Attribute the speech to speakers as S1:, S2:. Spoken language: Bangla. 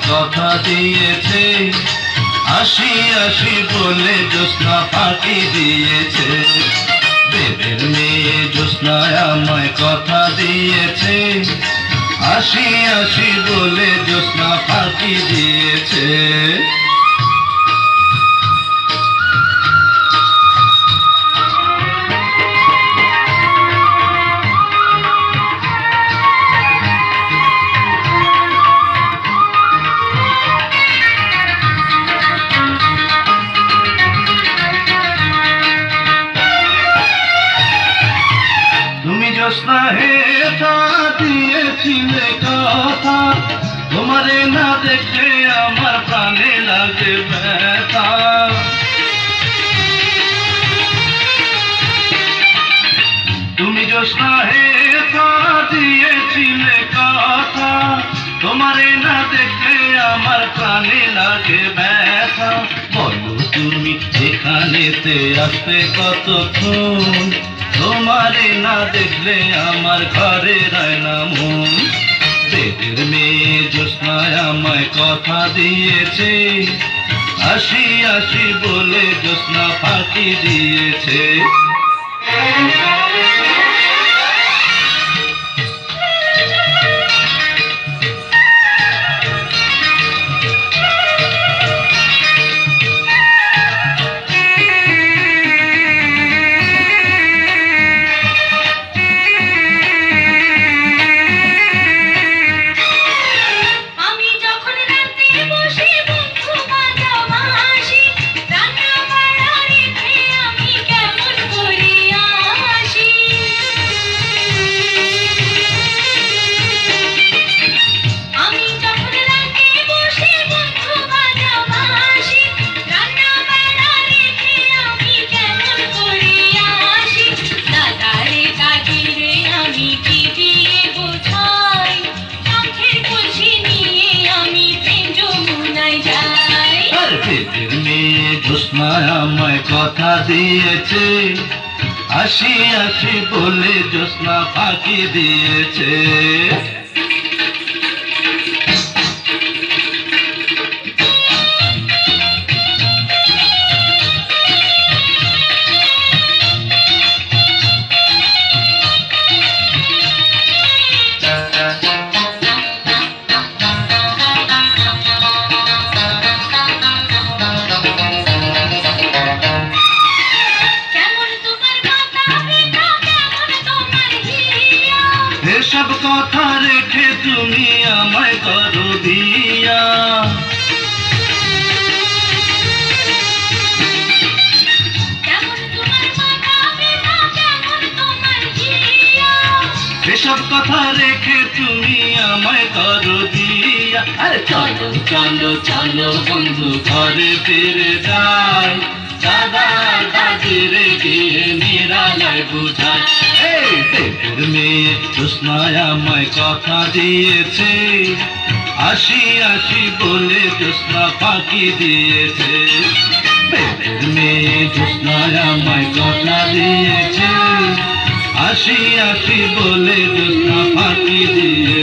S1: কথা দিয়েছে, আসি আসি বলে জ্যোৎস্না ফাঁকি দিয়েছে। দেবের মেয়ে জ্যোৎস্না আমায় কথা দিয়েছে, আসি আসি বলে জ্যোৎস্না ফাঁকি দিয়েছে। তুমি জ্যোৎস্না হেথা দিয়েছিলে কথা, তোমারে না দেখলে আমার প্রাণে লাগে ব্যথা। তুমি জ্যোৎস্না হেথা দিয়েছিলে কথা, তোমারে না দেখলে আমার প্রাণে লাগে ব্যথা। বলো তুমি এখানেতে আসবে কতক্ষণ, তোমারে না দেখলে আমার ঘরে রয় না মন। দেবের মেয়ে জ্যোৎস্না আমায় কথা দিয়েছে, আসি আসি বলে জ্যোৎস্না ফাঁকি দিয়েছে। দেবের মেয়ে জ্যোৎস্না আমায় কথা দিয়েছে, আসি আসি বলে জ্যোৎস্না ফাঁকি দিয়েছে। এসব কথা রেখে তুমি আমায় করো দিয়া, এসব কথা রেখে তুমি আমায় করো দিয়া। আরে চলো চলো চলো বন্ধু ঘরে ফিরে যাই, দাদা দাদির গিয়ে নিরালায় বুঝাই। দেবের মেয়ে জ্যোৎস্না আমায় কথা দিয়েছে, আসি আসি বলে জ্যোৎস্না ফাঁকি দিয়েছে। দেবের মেয়ে জ্যোৎস্না আমায় কথা দিয়েছে, আসি আসি বলে জ্যোৎস্না ফাঁকি দিয়েছে।